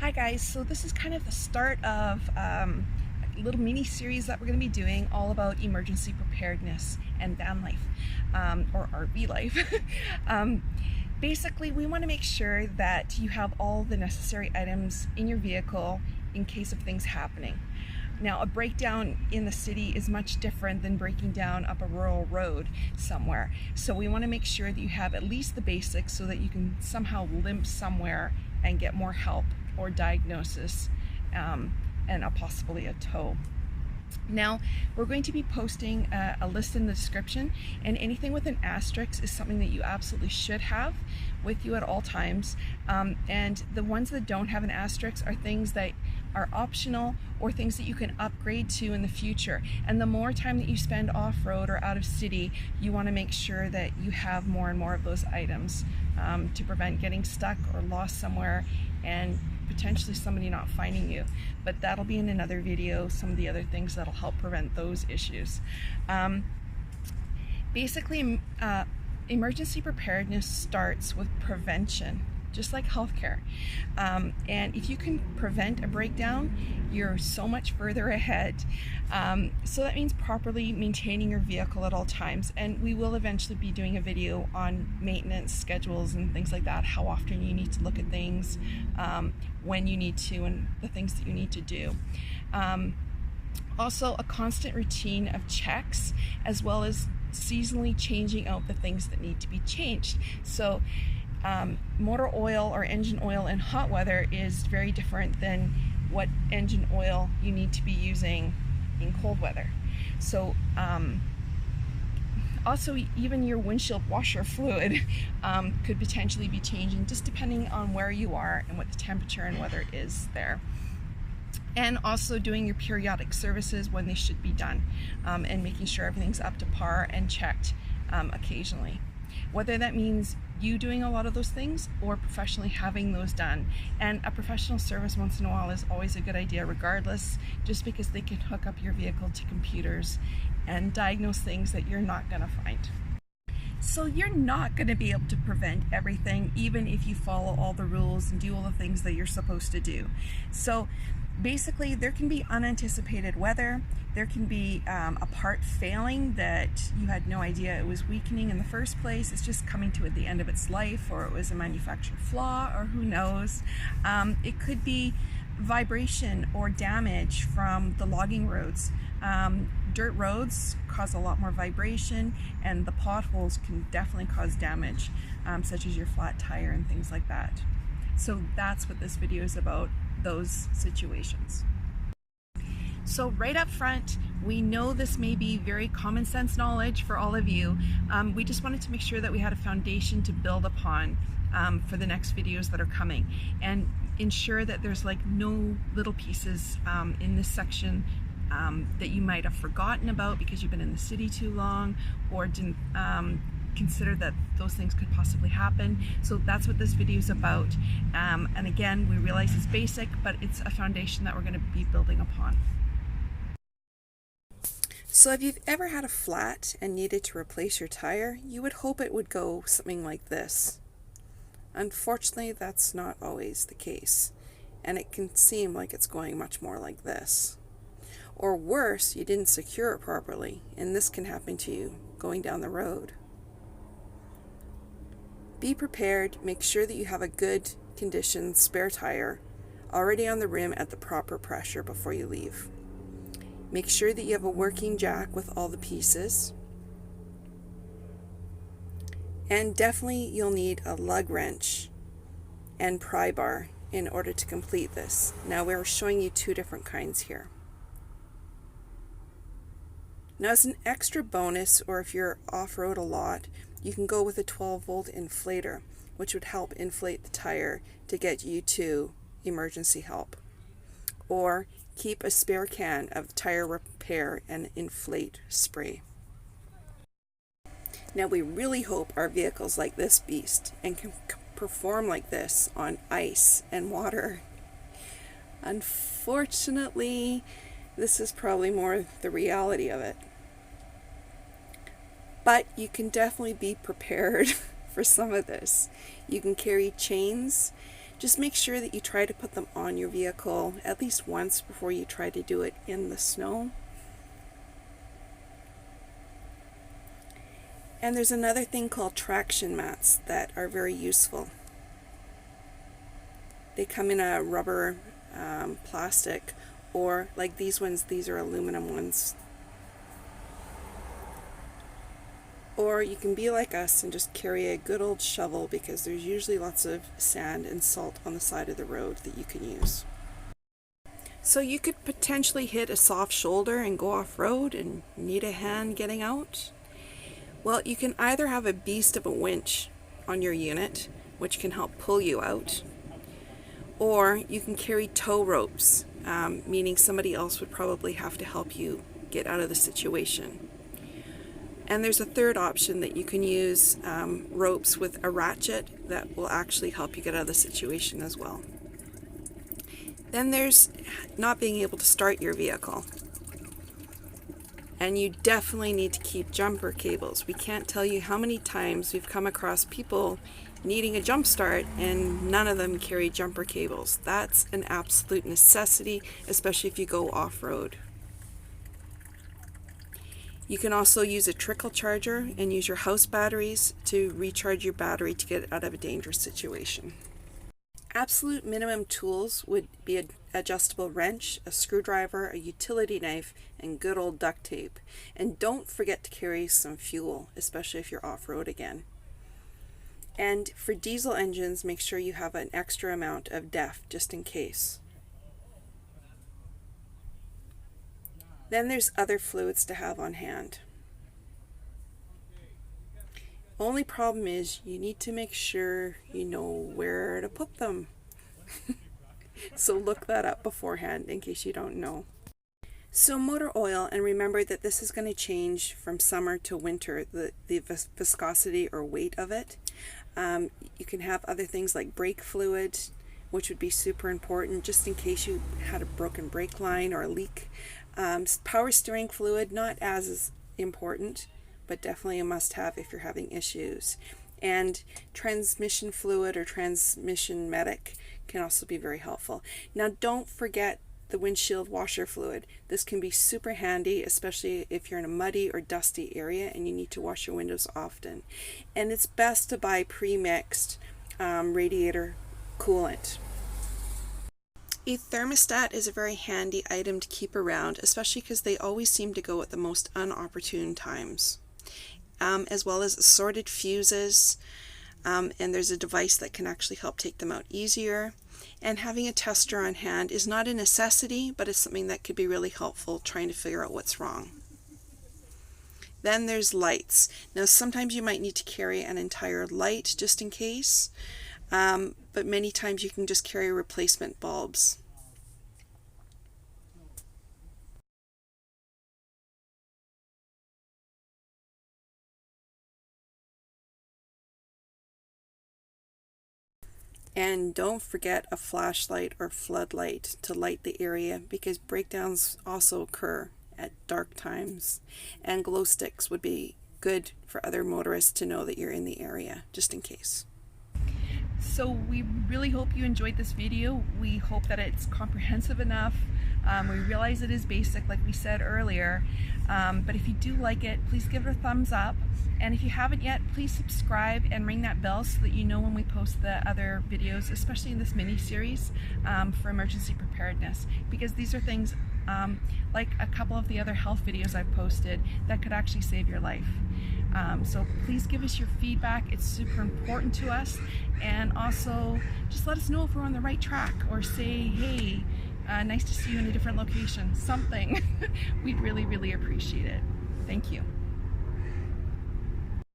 Hi guys, so this is kind of the start of a little mini series that we're going to be doing all about emergency preparedness and van life, or RV life. Basically, we want to make sure that you have all the necessary items in your vehicle in case of things happening. Now, a breakdown in the city is much different than breaking down up a rural road somewhere. So we want to make sure that you have at least the basics so that you can somehow limp somewhere and get more help or diagnosis, and possibly a tow. Now, we're going to be posting a list in the description, and anything with an asterisk is something that you absolutely should have with you at all times. And the ones that don't have an asterisk are things that are optional or things that you can upgrade to in the future. And the more time that you spend off-road or out of city, you want to make sure that you have more and more of those items to prevent getting stuck or lost somewhere and potentially somebody not finding you. But that'll be in another video, some of the other things that'll help prevent those issues. Basically, emergency preparedness starts with prevention, just like healthcare. And if you can prevent a breakdown, you're so much further ahead. So that means properly maintaining your vehicle at all times. And we will eventually be doing a video on maintenance schedules and things like that, how often you need to look at things, when you need to, and the things that you need to do. Also, a constant routine of checks, as well as seasonally changing out the things that need to be changed. So motor oil or engine oil in hot weather is very different than what engine oil you need to be using in cold weather. So also, even your windshield washer fluid could potentially be changing, just depending on where you are and what the temperature and weather is there. And also doing your periodic services when they should be done, and making sure everything's up to par and checked occasionally. Whether that means you doing a lot of those things or professionally having those done. And a professional service once in a while is always a good idea regardless, just because they can hook up your vehicle to computers and diagnose things that you're not going to find. So you're not going to be able to prevent everything, even if you follow all the rules and do all the things that you're supposed to do. So basically, there can be unanticipated weather. There can be a part failing that you had no idea it was weakening in the first place. It's just coming to the end of its life, or it was a manufactured flaw, or who knows. It could be vibration or damage from the logging roads. Dirt roads cause a lot more vibration, and the potholes can definitely cause damage, such as your flat tire and things like that. So that's what this video is about, those situations. So right up front, we know this may be very common sense knowledge for all of you. We just wanted to make sure that we had a foundation to build upon for the next videos that are coming, and ensure that there's like no little pieces in this section that you might have forgotten about because you've been in the city too long, or didn't consider that those things could possibly happen. So that's what this video is about. And again, we realize it's basic, but it's a foundation that we're going to be building upon. So if you've ever had a flat and needed to replace your tire, you would hope it would go something like this. Unfortunately, that's not always the case, and it can seem like it's going much more like this. Or worse, you didn't secure it properly, and this can happen to you going down the road. Be prepared. Make sure that you have a good condition spare tire already on the rim at the proper pressure before you leave. Make sure that you have a working jack with all the pieces. And definitely you'll need a lug wrench and pry bar in order to complete this. Now we're showing you two different kinds here. Now, as an extra bonus, or if you're off-road a lot, you can go with a 12-volt inflator, which would help inflate the tire to get you to emergency help. Or keep a spare can of tire repair and inflate spray. Now, we really hope our vehicles like this beast and can perform like this on ice and water. Unfortunately, this is probably more the reality of it. But you can definitely be prepared for some of this. You can carry chains Just make sure that you try to put them on your vehicle at least once before you try to do it in the snow. And there's another thing called traction mats that are very useful. They come in a rubber plastic, or like these ones, these are aluminum ones. Or you can be like us and just carry a good old shovel, because there's usually lots of sand and salt on the side of the road that you can use. So you could potentially hit a soft shoulder and go off-road and need a hand getting out. Well, you can either have a beast of a winch on your unit, which can help pull you out, or you can carry tow ropes, meaning somebody else would probably have to help you get out of the situation. And there's a third option that you can use ropes with a ratchet that will actually help you get out of the situation as well. Then there's not being able to start your vehicle. And you definitely need to keep jumper cables. We can't tell you how many times we've come across people needing a jump start and none of them carry jumper cables. That's an absolute necessity, especially if you go off-road. You can also use a Trickle charger and use your house batteries to recharge your battery to get out of a dangerous situation. Absolute minimum tools would be an adjustable wrench, a screwdriver, a utility knife, and good old duct tape. And don't forget to carry some fuel, especially if you're off-road again. And for diesel engines, make sure you have an extra amount of DEF just in case. Then there's other fluids to have on hand. Only problem is you need to make sure you know where to put them. So look that up beforehand in case you don't know. So motor oil, and remember that this is going to change from summer to winter, the viscosity or weight of it. You can have other things like brake fluid, which would be super important just in case you had a broken brake line or a leak. Power steering fluid, not as important, but definitely a must-have if you're having issues. And transmission fluid or transmission medic can also be very helpful. Now don't forget the windshield washer fluid. This can be super handy, especially if you're in a muddy or dusty area and you need to wash your windows often. And it's best to buy pre-mixed radiator coolant. A thermostat is a very handy item to keep around, especially because they always seem to go at the most unopportune times. As well as assorted fuses, and there's a device that can actually help take them out easier. And having a tester on hand is not a necessity, but it's something that could be really helpful trying to figure out what's wrong. Then there's lights. Now sometimes you might need to carry an entire light just in case. But many times you can just carry replacement bulbs. And don't forget a flashlight or floodlight to light the area, because breakdowns also occur at dark times. And glow sticks would be good for other motorists to know that you're in the area, just in case. So we really hope you enjoyed this video. We hope that it's comprehensive enough. We realize it is basic, like we said earlier, but if you do like it, please give it a thumbs up. And if you haven't yet, please subscribe and ring that bell so that you know when we post the other videos, especially in this mini-series for emergency preparedness, because these are things like a couple of the other health videos I've posted that could actually save your life. So please give us your feedback. It's super important to us. And also just let us know if we're on the right track, or say, hey, nice to see you in a different location, something. We'd really, really appreciate it. Thank you.